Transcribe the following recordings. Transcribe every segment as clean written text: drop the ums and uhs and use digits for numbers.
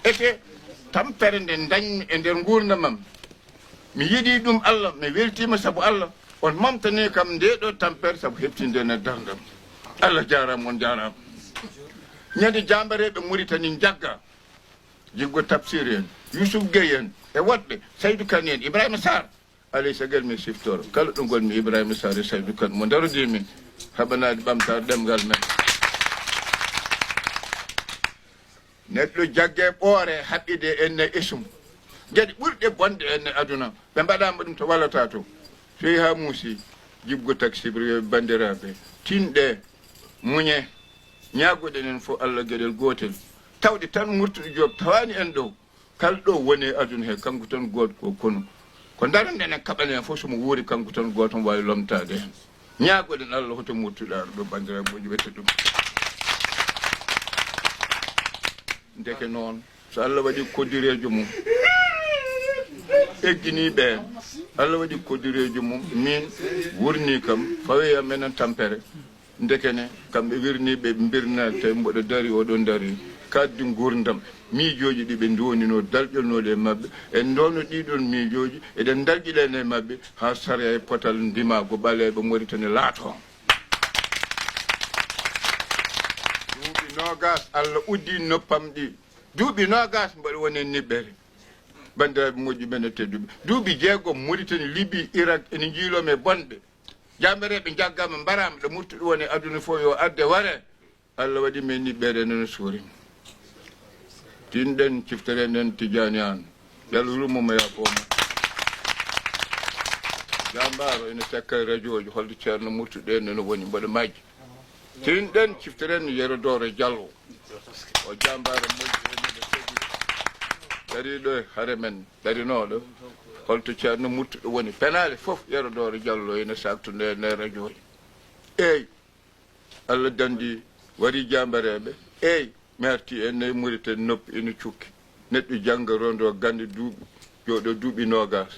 ete tampere nde dañmi e nder gurdamam mi yiɗi ɗum Allah mi weltima sabu Allah on mamtani kam nde ɗo tampere sabu heɓtinde ne dardam Allah jarama on jarama ñande jambareɓe Mauritanie jagga jiggo Tafsir en Youssouf Gueye en e woɗɓe Saydou Kane en Ibrahima Sarr alay sagal mi siftoro kala ɗo gonmi Ibrahima Sarr e Saydou Kane mo darodi min haɓanade ɓamtare ɗemgal men neɗɗo jagge ɓoore haɓɓide enne esum gueɗe ɓurɗe bonde enne aduna ɓe mbaɗama ɗum to wallata to so yeehi ha muusi jibgo taxibri bandiraɓe tinɗe muñe ñagoɗen en fof Allah gueɗel gotel tawde tan murtuɗo job tawani en ɗo kala ɗo woni aduna he kanko tan goto ko kono ko daranden en kaɓane en fof somo wuuri kanko tan goto wawi lomtade hen ñagoɗen Allah hoto murtuɗa ɗo bandiraɓe moƴi wette ɗum ndeke noon so Allah waɗi koddirejo mum egginiɓe Allah waɗi koddirejo mum min wurni kam fawi amenen tampere ndekene kamɓe wirniɓe ɓe birnade tawi mboɗo dari oɗon dari kaddi gurdam miijoji ɗi ɓe donino dalƴolnoɗe e mabɓe en donno ɗiɗon miijoji eɗen dalƴiɗen e mabɓe ha saria e potal ndimago ɓaleɓe Mauritanie laato duuɓi nogas Allah uddi noppam ɗi duuɓi nogas mbaɗa woni e niɓɓere bandiraɓe moƴƴi men e tedduɓe duuɓi jeegom Mauritanie Libye Irak ene jiilome e bonɓe jambereɓe jaggama mbarama ɗo murtuɗo woni aduna fof yo adde ware Allah waɗi men niɓɓere nono suurima tinɗen ciftere nden Tidiane an yalrumomo yaafoma jambaro ene sekka radio ji holde ceerno murtuɗe nono woni mboɗo majji tinɗen ciftere en Yerodoro Diallo o jambaro moƴƴi ene dariɗo e haare men darinoɗo holto ceerno murtuɗo woni penale fof Yerodoro Diallo ene saktude ene radio ji eyyi Allah dandi wari jambareɓe eyyi mi arti enne Mauritanie noppi ene cukki neɗɗo jangga rondo gande duuɓi joɗo duuɓi nogas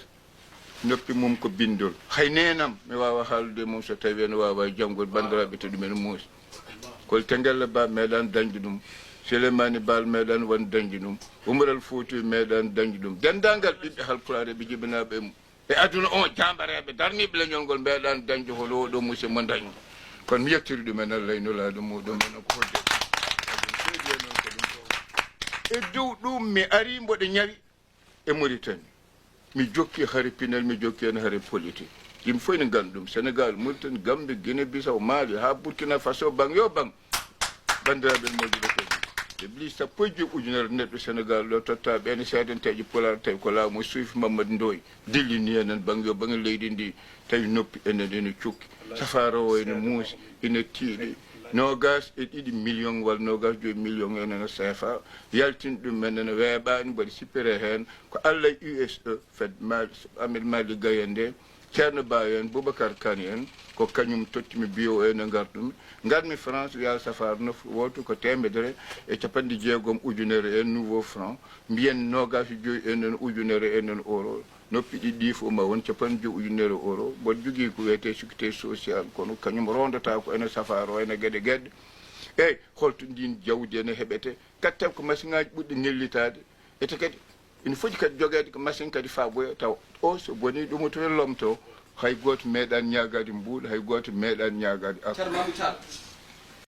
noppi mum ko bindol hay nenam mi wawa haaldude mum so tawi ene wawa janggol bandiraɓe to ɗumen muusi kol Tengelle Ba meeɗan dañde ɗum Souleymani Baal meeɗan won dañde ɗum Umaral Fouti meeɗan dañde ɗum dendagal ɓiɓɓe Halpulaar ɓe jibinaɓe e aduna o jambareɓe darniɓe leñol ngol meeɗan dañde holo oɗo musidɗo mo dañi kono mi yettiri ɗumen Allah e nulaɗo muɗum enen ko hodde e dow ɗum mi ari mboɗo ñawi e Mauritanie mi jokki haare pinel mi jokki hen haare politique yimɓe fof ene ganda ɗum Sénégal Mauritanie Gambie Guinée Bissau Mali ha Burkina Faso bang yo bang bandiraɓe moƴƴi ɗo kadi e bili sappo e joyi ujunere neɗɗo Sénégal ɗo totta ɓene seedanteji Pulaar tawi ko laamu Suufi Mamadou Ndoye dillini enen bang yo bang leydi ndi tawi noppi enen ene cukki safara o ene muusi ene tiiɗi nogas e ɗiɗi million walla nogas joyi million enene CFA yaltin ɗum men ene weeɓani mbaɗa sippire hen ko Allah USE fed Amed Mali Gaye nde ceerno Ba en Boubacar Kane en ko kañum tottimi bio ene gartumi garmi France ya safar nof woto ko temedere e capanɗe jeegom ujunere en nouveau franc mbiyen nogas joyi enen ujunere enen euro noppi ɗiɗi fof ma won capanɗe joyi ujunere euro mboɗo jogui ko wiyete sécurité social kono kañum rondata ko ene safar o ene gueɗe gueɗe eyyi holto ndin jawdi ene heɓete gatten ko machine ngaji ɓuɗɗi nellitade ete kadi ina foti kadi joguede ko machine kadi faboya taw o so boni ɗum to lomto hay goto meeɗan ñagade mbuuɗo hay goto meeɗan ñagade